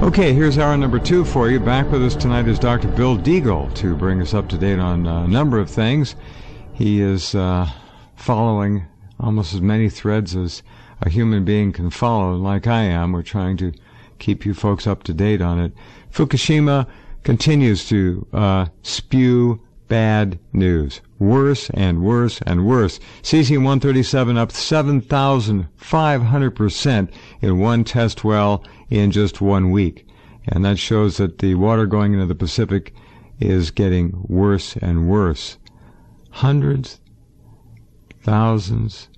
Okay, here's hour number 2 for you. Back with us tonight is Dr. Bill Deagle to bring us up to date on a number of things. He is following almost as many threads as a human being can follow, like I am. We're trying to keep you folks up to date on it. Fukushima continues to spew bad news. Worse and worse and worse. Cesium-137 up 7,500% in one test well in just 1 week. And that shows that the water going into the Pacific is getting worse and worse. Hundreds, thousands,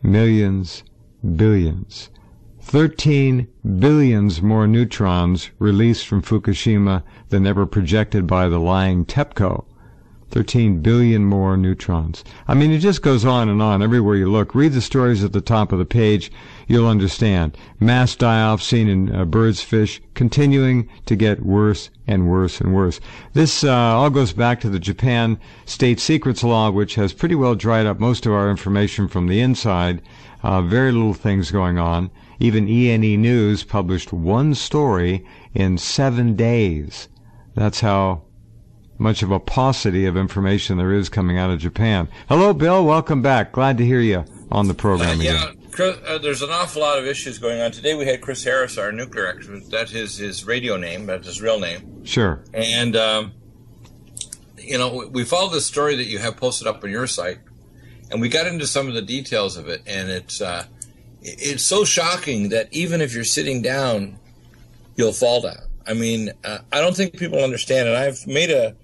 millions, billions. 13 billions more neutrons released from Fukushima than ever projected by the lying TEPCO. 13 billion more neutrons. I mean, it just goes on and on everywhere you look. Read the stories at the top of the page. You'll understand. Mass die-off seen in birds, fish, continuing to get worse and worse and worse. This all goes back to the Japan State Secrets Law, which has pretty well dried up most of our information from the inside. Very little things going on. Even E&E News published one story in 7 days. That's how much of a paucity of information there is coming out of Japan. Hello, Bill. Welcome back. Glad to hear you on the program again. Chris, there's an awful lot of issues going on. Today we had Chris Harris, our nuclear expert. That's his radio name. That's his real name. Sure. And, we followed this story that you have posted up on your site, and we got into some of the details of it, and it's so shocking that even if you're sitting down, you'll fall down. I mean, I don't think people understand, and I've made a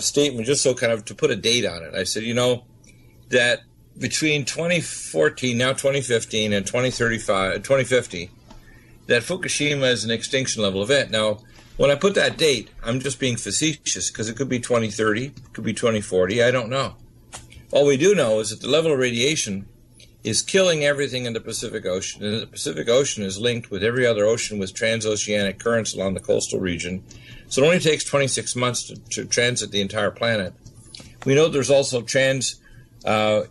statement just so kind of to put a date on it. I said, that between 2014, now 2015, and 2050, that Fukushima is an extinction level event. Now, when I put that date, I'm just being facetious because it could be 2030, it could be 2040, I don't know. All we do know is that the level of radiation is killing everything in the Pacific Ocean, and the Pacific Ocean is linked with every other ocean with transoceanic currents along the coastal region. So it only takes 26 months to transit the entire planet. We know there's also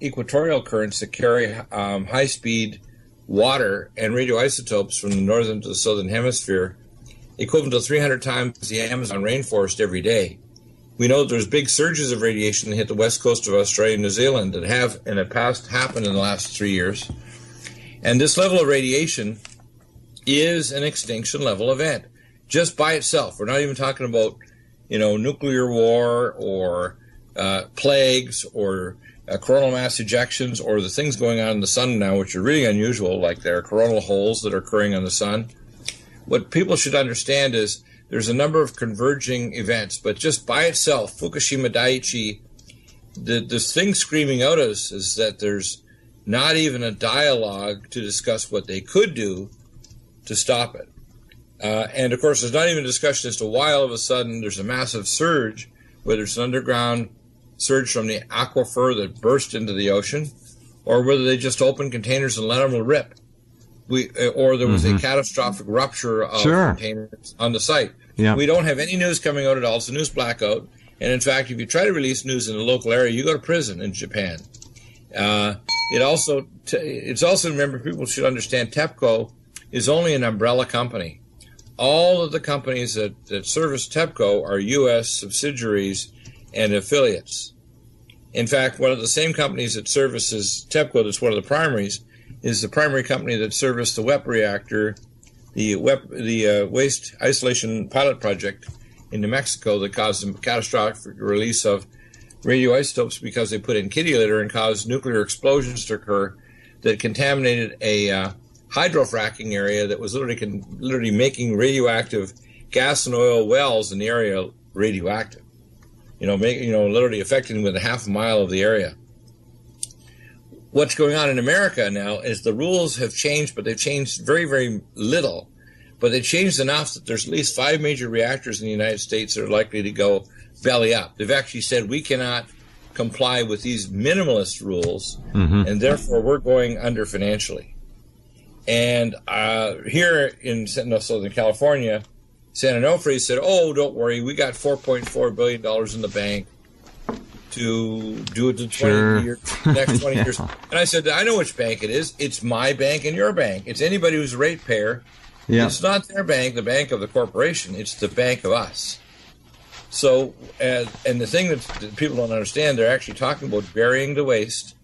equatorial currents that carry high-speed water and radioisotopes from the northern to the southern hemisphere, equivalent to 300 times the Amazon rainforest every day. We know there's big surges of radiation that hit the west coast of Australia and New Zealand that have in the past happened in the last 3 years. And this level of radiation is an extinction level event just by itself. We're not even talking about, nuclear war or plagues or coronal mass ejections or the things going on in the sun now, which are really unusual, like there are coronal holes that are occurring on the sun. What people should understand is there's a number of converging events, but just by itself, Fukushima Daiichi, this thing screaming out at us is that there's not even a dialogue to discuss what they could do to stop it. And of course, there's not even a discussion as to why all of a sudden there's a massive surge, whether it's an underground surge from the aquifer that burst into the ocean, or whether they just opened containers and let them rip. Or there was a catastrophic rupture of containers on the site. Yeah. We don't have any news coming out at all. It's a news blackout. And in fact, if you try to release news in a local area, you go to prison in Japan. It's also, remember, people should understand, TEPCO is only an umbrella company. All of the companies that service TEPCO are U.S. subsidiaries and affiliates. In fact, one of the same companies that services TEPCO, that's one of the primaries, is the primary company that serviced the WEP reactor, the Waste Isolation Pilot Project in New Mexico that caused a catastrophic release of radioisotopes because they put in kitty litter and caused nuclear explosions to occur that contaminated a hydrofracking area that was literally making radioactive gas and oil wells in the area radioactive. Literally affecting within half a mile of the area. What's going on in America now is the rules have changed, but they've changed very, very little. But they changed enough that there's at least 5 major reactors in the United States that are likely to go belly up. They've actually said we cannot comply with these minimalist rules, and therefore we're going under financially. And here in Southern California, San Onofre said, oh, don't worry, we got $4.4 billion in the bank to do it the next 20 years. And I said, I know which bank it is. It's my bank and your bank. It's anybody who's a ratepayer Yeah. It's not their bank, the bank of the corporation. It's the bank of us. So, and the thing that people don't understand, they're actually talking about burying the waste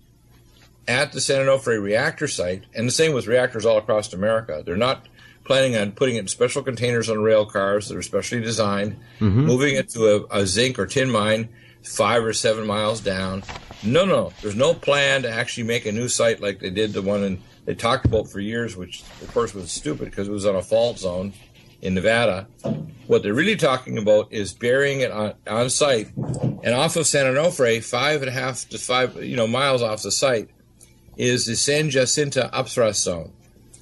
at the San Onofre reactor site, and the same with reactors all across America. They're not planning on putting it in special containers on rail cars that are specially designed, moving it to a zinc or tin mine 5 or 7 miles down. No. There's no plan to actually make a new site like they did the one they talked about for years, which of course was stupid because it was on a fault zone in Nevada. What they're really talking about is burying it on site, and off of San Onofre, 5.5 to 5 miles off the site, is the San Jacinto upthrust zone.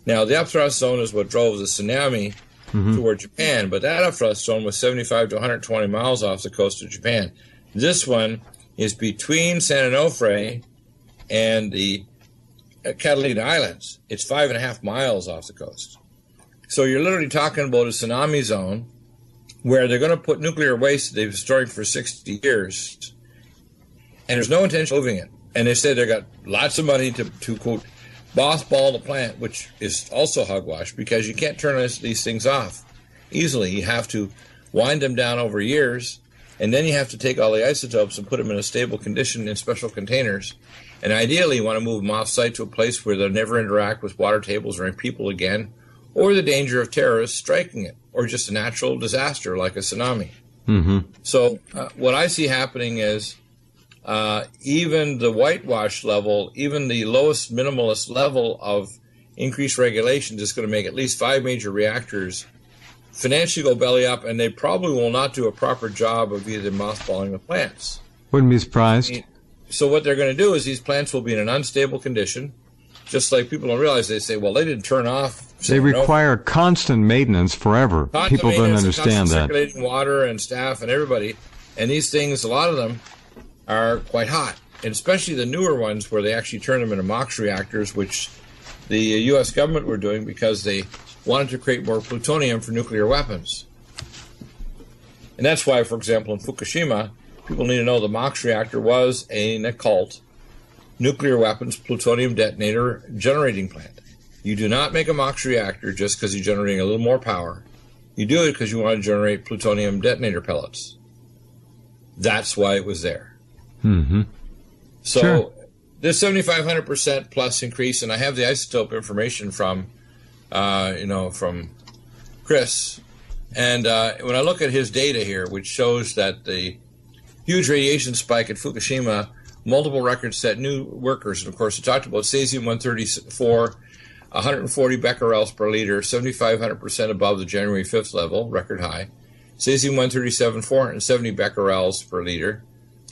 Now, the upthrust zone is what drove the tsunami toward Japan, but that upthrust zone was 75 to 120 miles off the coast of Japan. This one is between San Onofre and the Catalina Islands. It's 5.5 miles off the coast. So you're literally talking about a tsunami zone where they're going to put nuclear waste that they've stored for 60 years, and there's no intention of moving it. And they said they got lots of money to quote, mothball the plant, which is also hogwash because you can't turn these things off easily. You have to wind them down over years, and then you have to take all the isotopes and put them in a stable condition in special containers. And ideally, you want to move them off-site to a place where they'll never interact with water tables or people again, or the danger of terrorists striking it, or just a natural disaster like a tsunami. So what I see happening is even the whitewash level, even the lowest minimalist level of increased regulations is going to make at least 5 major reactors financially go belly up, and they probably will not do a proper job of either mothballing the plants. Wouldn't be surprised. So what they're going to do is these plants will be in an unstable condition, just like people don't realize. They say, well, they didn't turn off. They require constant maintenance forever. People don't understand that. Circulating water and staff and everybody. And these things, a lot of them, are quite hot, and especially the newer ones where they actually turn them into MOX reactors, which the U.S. government were doing because they wanted to create more plutonium for nuclear weapons. And that's why, for example, in Fukushima, people need to know the MOX reactor was an occult nuclear weapons plutonium detonator generating plant. You do not make a MOX reactor just because you're generating a little more power. You do it because you want to generate plutonium detonator pellets. That's why it was there. So Sure. this 7,500% plus increase, and I have the isotope information from Chris, and when I look at his data here, which shows that the huge radiation spike at Fukushima, multiple records set new workers, and of course, it talked about cesium-134, 140 becquerels per liter, 7,500% above the January 5th level, record high. Cesium-137, 470 becquerels per liter.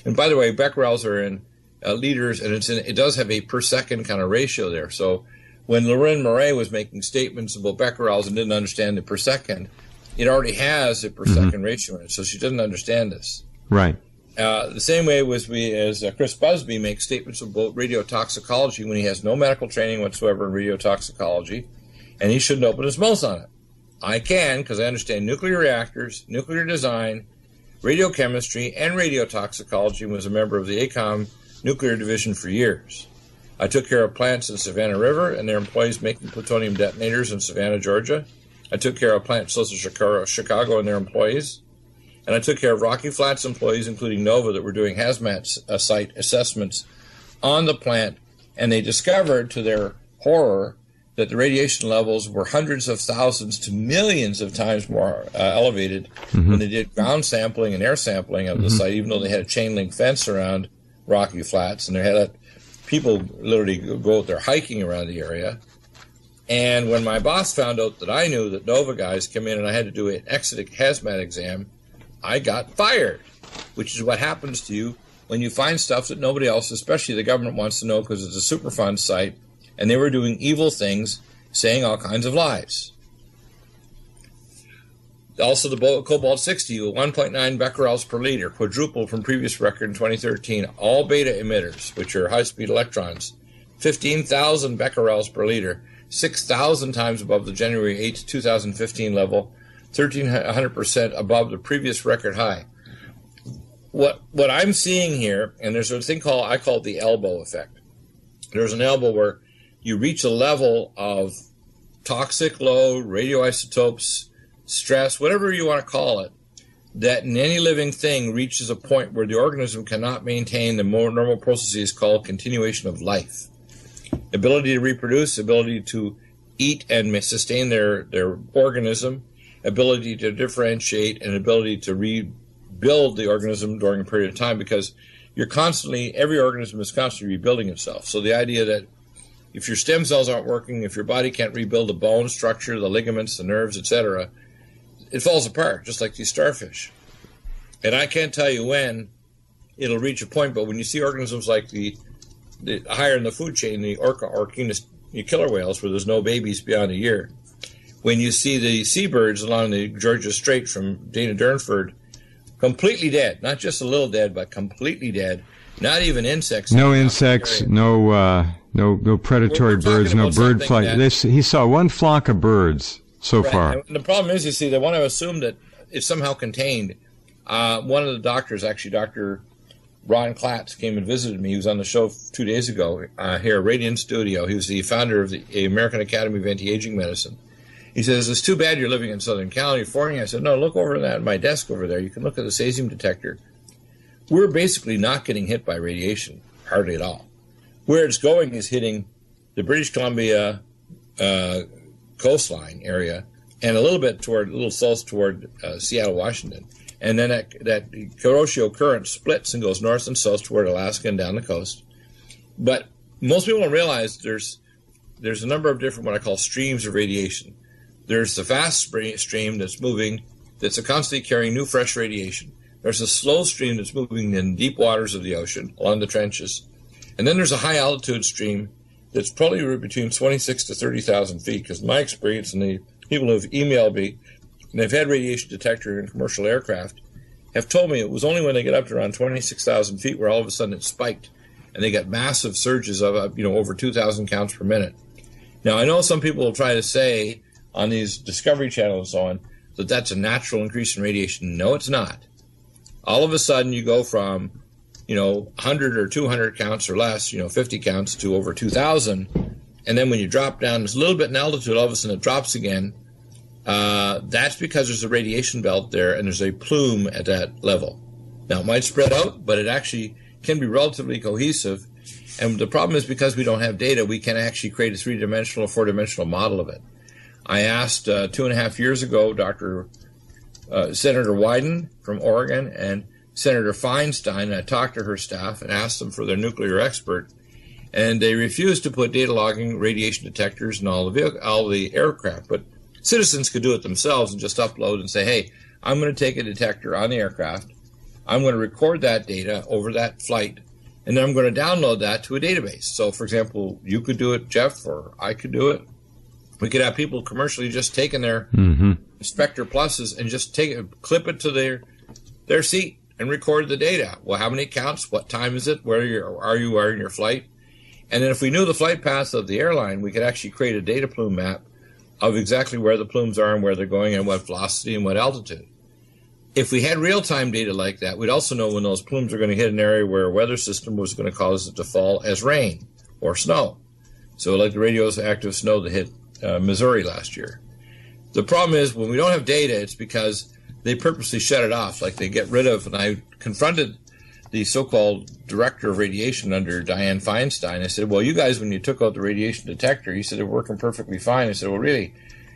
And by the way, becquerels are in liters, and it does have a per second kind of ratio there. So when Lorraine Murray was making statements about becquerels and didn't understand the per second, it already has a per second ratio in it, so she didn't understand this. Right. The same way as Chris Busby makes statements about radiotoxicology when he has no medical training whatsoever in radiotoxicology, and he shouldn't open his mouth on it. I can, because I understand nuclear reactors, nuclear design, radiochemistry, and radiotoxicology, and was a member of the ACOM nuclear division for years. I took care of plants in Savannah River and their employees making plutonium detonators in Savannah, Georgia. I took care of plants close to Chicago and their employees. And I took care of Rocky Flats employees, including Nova, that were doing hazmat site assessments on the plant. And they discovered, to their horror, that the radiation levels were hundreds of thousands to millions of times more elevated when they did ground sampling and air sampling of the site, even though they had a chain link fence around Rocky Flats, and they had people literally go out there hiking around the area. And when my boss found out that I knew that Nova guys come in and I had to do an exit hazmat exam, I got fired, which is what happens to you when you find stuff that nobody else, especially the government, wants to know because it's a Superfund site. And they were doing evil things, saying all kinds of lies. Also, the cobalt-60, 1.9 becquerels per liter, quadrupled from previous record in 2013. All beta emitters, which are high-speed electrons, 15,000 becquerels per liter, 6,000 times above the January 8, 2015 level, 1,300% above the previous record high. What I'm seeing here, and there's a thing I call the elbow effect. There's an elbow where you reach a level of toxic load, radioisotopes, stress, whatever you want to call it, that in any living thing reaches a point where the organism cannot maintain the more normal processes called continuation of life. Ability to reproduce, ability to eat and sustain their organism, ability to differentiate, and ability to rebuild the organism during a period of time, because every organism is constantly rebuilding itself. So the idea that if your stem cells aren't working, if your body can't rebuild the bone structure, the ligaments, the nerves, etc., it falls apart, just like these starfish. And I can't tell you when it'll reach a point, but when you see organisms like the higher in the food chain, the Orcinus killer whales, where there's no babies beyond a year, when you see the seabirds along the Georgia Strait from Dana Durnford, completely dead, not just a little dead, but completely dead, not even insects. No insects, no predatory birds, no bird flight. He saw one flock of birds so far. And the problem is, you see, they want to assume that it's somehow contained. One of the doctors, actually, Dr. Ron Klatz, came and visited me. He was on the show 2 days ago here at Radiant Studio. He was the founder of the American Academy of Anti-Aging Medicine. He says, it's too bad you're living in Southern California. I said, no, look over at my desk over there. You can look at the cesium detector. We're basically not getting hit by radiation, hardly at all. Where it's going is hitting the British Columbia coastline area and a little south toward Seattle, Washington. And then that Kuroshio current splits and goes north and south toward Alaska and down the coast. But most people don't realize there's a number of different what I call streams of radiation. There's the fast stream that's moving, that's constantly carrying new fresh radiation. There's a slow stream that's moving in deep waters of the ocean along the trenches. And then there's a high altitude stream that's probably between 26 to 30,000 feet, because my experience and the people who have emailed me and they've had radiation detector in commercial aircraft have told me it was only when they get up to around 26,000 feet where all of a sudden it spiked and they got massive surges of over 2,000 counts per minute. Now, I know some people will try to say on these Discovery channels and so on that that's a natural increase in radiation. No, it's not. All of a sudden you go from 100 or 200 counts or less, 50 counts to over 2,000, and then when you drop down just a little bit in altitude, all of a sudden it drops again. That's because there's a radiation belt there and there's a plume at that level. Now, it might spread out, but it actually can be relatively cohesive. And the problem is, because we don't have data, we can't actually create a three-dimensional or four-dimensional model of it. I asked 2.5 years ago Senator Wyden from Oregon and Senator Feinstein, and I talked to her staff and asked them for their nuclear expert, and they refused to put data logging radiation detectors in all the aircraft. But citizens could do it themselves and just upload and say, hey, I'm going to take a detector on the aircraft, I'm going to record that data over that flight, and then I'm going to download that to a database. So, for example, you could do it, Jeff, or I could do it. We could have people commercially just taking their Spectre Pluses and just clip it to their seat and record the data. Well, how many counts? What time is it? Where are you in your flight? And then if we knew the flight path of the airline, we could actually create a data plume map of exactly where the plumes are and where they're going and what velocity and what altitude. If we had real-time data like that, we'd also know when those plumes are going to hit an area where a weather system was going to cause it to fall as rain or snow. So like the radioactive snow that hit Missouri last year. The problem is, when we don't have data, it's because they purposely shut it off, like they get rid of, and I confronted the so-called director of radiation under Dianne Feinstein. I said, well, you guys, when you took out the radiation detector, he said, they're working perfectly fine. I said, well, really,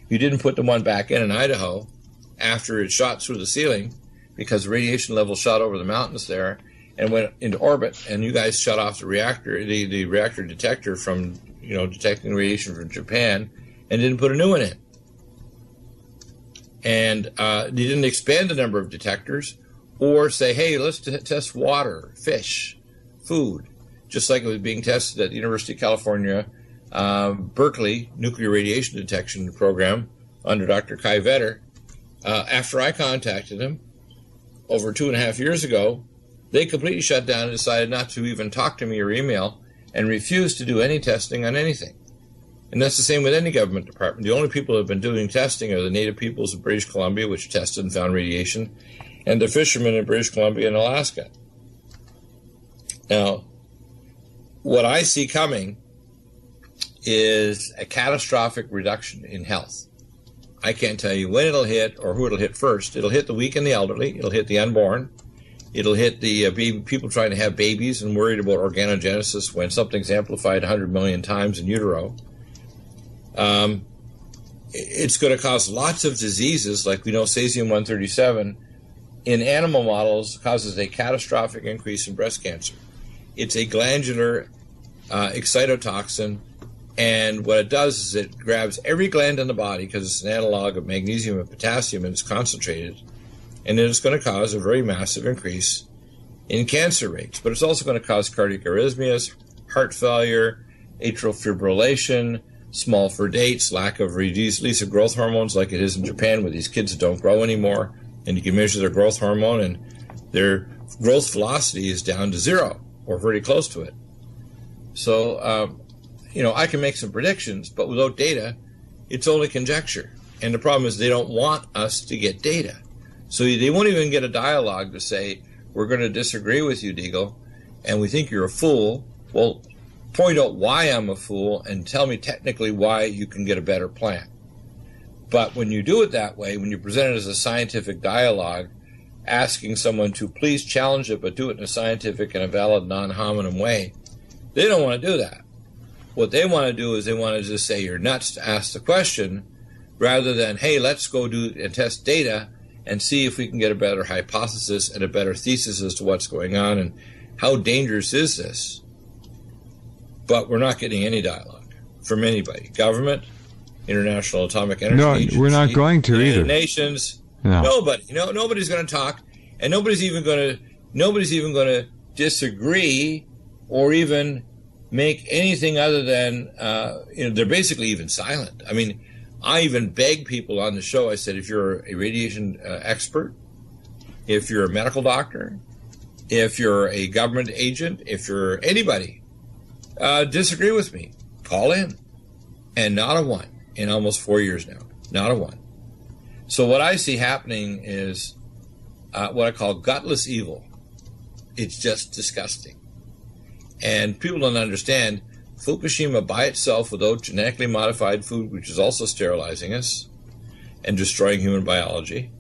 you didn't put the one back in Idaho after it shot through the ceiling, because the radiation level shot over the mountains there and went into orbit, and you guys shut off the reactor detector from, detecting radiation from Japan, and didn't put a new one in. And they didn't expand the number of detectors or say, hey, let's test water, fish, food, just like it was being tested at the University of California, Berkeley Nuclear Radiation Detection Program under Dr. Kai Vetter. After I contacted him over 2.5 years ago, they completely shut down and decided not to even talk to me or email and refused to do any testing on anything. And that's the same with any government department. The only people who have been doing testing are the native peoples of British Columbia, which tested and found radiation, and the fishermen in British Columbia and Alaska. Now, what I see coming is a catastrophic reduction in health. I can't tell you when it'll hit or who it'll hit first. It'll hit the weak and the elderly. It'll hit the unborn. It'll hit the people trying to have babies and worried about organogenesis when something's amplified 100 million times in utero. It's going to cause lots of diseases, like we know cesium-137 in animal models causes a catastrophic increase in breast cancer. It's a glandular excitotoxin, and what it does is it grabs every gland in the body because it's an analog of magnesium and potassium and it's concentrated, and then it's going to cause a very massive increase in cancer rates. But it's also going to cause cardiac arrhythmias, heart failure, atrial fibrillation, small for dates, lack of release of growth hormones like it is in Japan where these kids don't grow anymore, and you can measure their growth hormone and their growth velocity is down to zero or very close to it. So, I can make some predictions, but without data, it's only conjecture. And the problem is they don't want us to get data. So they won't even get a dialogue to say, we're going to disagree with you, Deagle, and we think you're a fool. Well, point out why I'm a fool and tell me technically why you can get a better plan. But when you do it that way, when you present it as a scientific dialogue, asking someone to please challenge it, but do it in a scientific and a valid non-hominem way, they don't want to do that. What they want to do is they want to just say you're nuts to ask the question rather than, hey, let's go do and test data and see if we can get a better hypothesis and a better thesis as to what's going on and how dangerous is this. But we're not getting any dialogue from anybody. Government, International Atomic Energy Agency. No, we're not going to either. Nations, no. Nobody. Nobody's going to talk, and nobody's even going to disagree or even make anything other than, they're basically even silent. I mean, I even beg people on the show, I said, if you're a radiation expert, if you're a medical doctor, if you're a government agent, if you're anybody, disagree with me, call in. And not a one in almost 4 years now, not a one. So what I see happening is what I call gutless evil. It's just disgusting. And people don't understand Fukushima by itself, without genetically modified food, which is also sterilizing us and destroying human biology,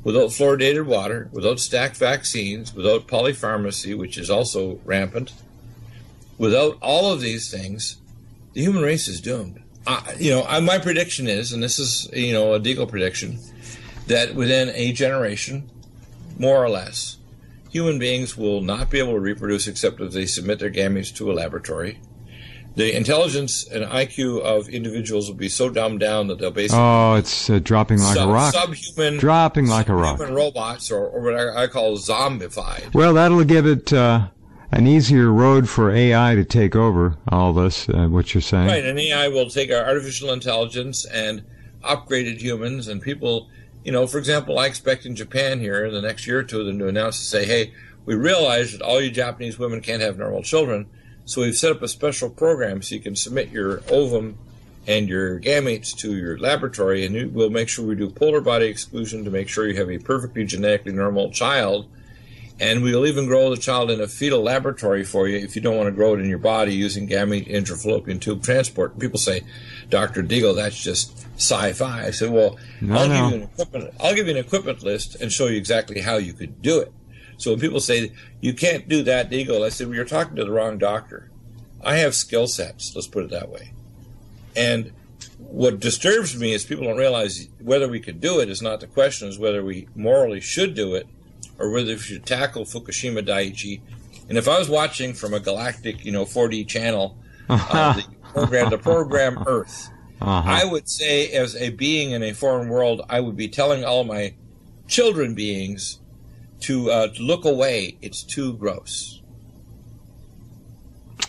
without fluoridated water, without stacked vaccines, without polypharmacy, which is also rampant, without all of these things, the human race is doomed. My prediction is, and this is, a Deagle prediction, that within a generation, more or less, human beings will not be able to reproduce except if they submit their gametes to a laboratory. The intelligence and IQ of individuals will be so dumbed down that they'll basically... Oh, it's dropping like a rock. Subhuman... Dropping like a rock. Subhuman robots, or what I call zombified. Well, that'll give it an easier road for AI to take over all this, what you're saying. Right, and AI will take our artificial intelligence and upgraded humans, and people... for example, I expect in Japan here in the next year or two them to announce to say, hey, we realize that all you Japanese women can't have normal children, so we've set up a special program so you can submit your ovum and your gametes to your laboratory, and we'll make sure we do polar body exclusion to make sure you have a perfectly genetically normal child, and we'll even grow the child in a fetal laboratory for you if you don't want to grow it in your body using gamete intrafallopian tube transport. And people say, Dr. Deagle, that's just sci-fi. I said, well, I'll give you an equipment list and show you exactly how you could do it. So when people say, you can't do that, Deagle, I said, well, you're talking to the wrong doctor. I have skill sets, let's put it that way. And what disturbs me is people don't realize whether we could do it is not the question, is whether we morally should do it or whether we should tackle Fukushima Daiichi. And if I was watching from a galactic, 4D channel, the program Earth, I would say as a being in a foreign world, I would be telling all my children beings to look away. It's too gross.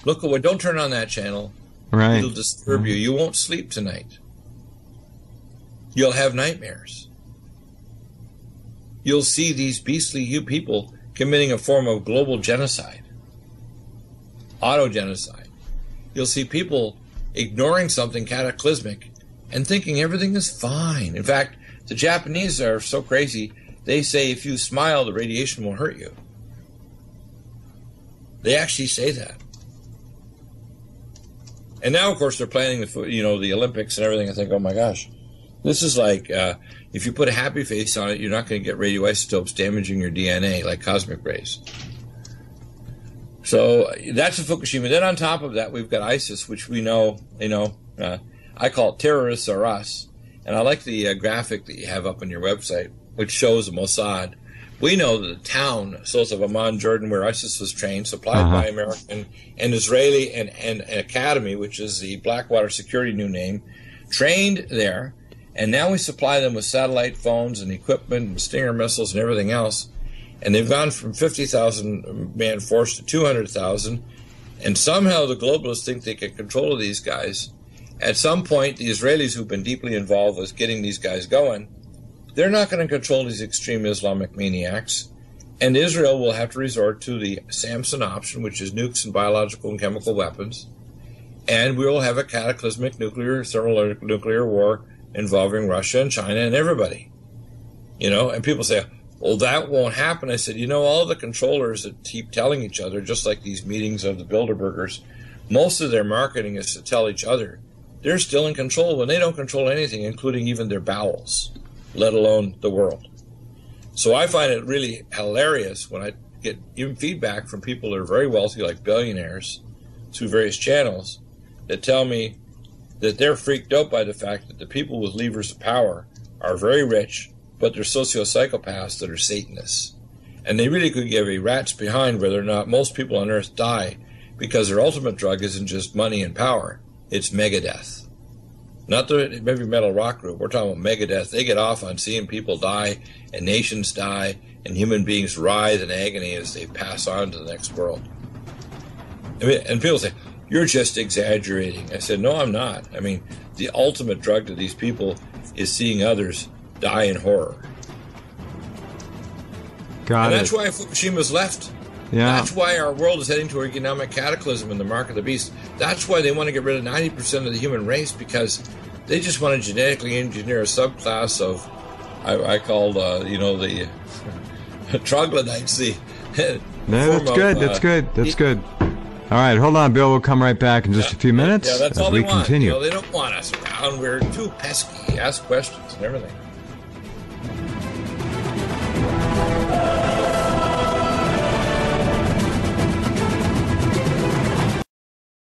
Look away. Don't turn on that channel. Right. It'll disturb you. You won't sleep tonight. You'll have nightmares. You'll see these beastly people committing a form of global genocide, auto-genocide. You'll see people ignoring something cataclysmic and thinking everything is fine. In fact, the Japanese are so crazy, they say if you smile, the radiation won't hurt you. They actually say that. And now, of course, they're planning the Olympics and everything. I think, oh my gosh, this is like if you put a happy face on it, you're not going to get radioisotopes damaging your DNA like cosmic rays. So that's the Fukushima. Then on top of that, we've got ISIS, which we know, I call it terrorists are us. And I like the graphic that you have up on your website, which shows the Mossad. We know that the town south of Amman, Jordan, where ISIS was trained, supplied by American and Israeli and Academy, which is the Blackwater Security new name, trained there. And now we supply them with satellite phones and equipment and Stinger missiles and everything else. And they've gone from 50,000 man force to 200,000. And somehow the globalists think they can control these guys. At some point, the Israelis who've been deeply involved with getting these guys going, they're not going to control these extreme Islamic maniacs. And Israel will have to resort to the Samson option, which is nukes and biological and chemical weapons. And we will have a cataclysmic thermonuclear war involving Russia and China and everybody. And people say, well, that won't happen. I said, all the controllers that keep telling each other, just like these meetings of the Bilderbergers, most of their marketing is to tell each other. They're still in control when they don't control anything, including even their bowels, let alone the world. So I find it really hilarious when I get even feedback from people that are very wealthy, like billionaires, through various channels, that tell me that they're freaked out by the fact that the people with levers of power are very rich, but they're socio-psychopaths that are Satanists. And they really could give a rat's behind whether or not most people on Earth die, because their ultimate drug isn't just money and power, it's Megadeth. Not the heavy metal rock group, we're talking about Megadeth. They get off on seeing people die, and nations die, and human beings writhe in agony as they pass on to the next world. And people say, you're just exaggerating. I said, no, I'm not. The ultimate drug to these people is seeing others die in horror. And that's why Fukushima's left. Yeah. That's why our world is heading to an economic cataclysm and the mark of the beast. That's why they want to get rid of 90% of the human race, because they just want to genetically engineer a subclass of, I call, the troglodytes. That's good. All right, hold on, Bill. We'll come right back in just a few minutes that's as all we they want. continue. They don't want us around. We're too pesky. Ask questions and everything.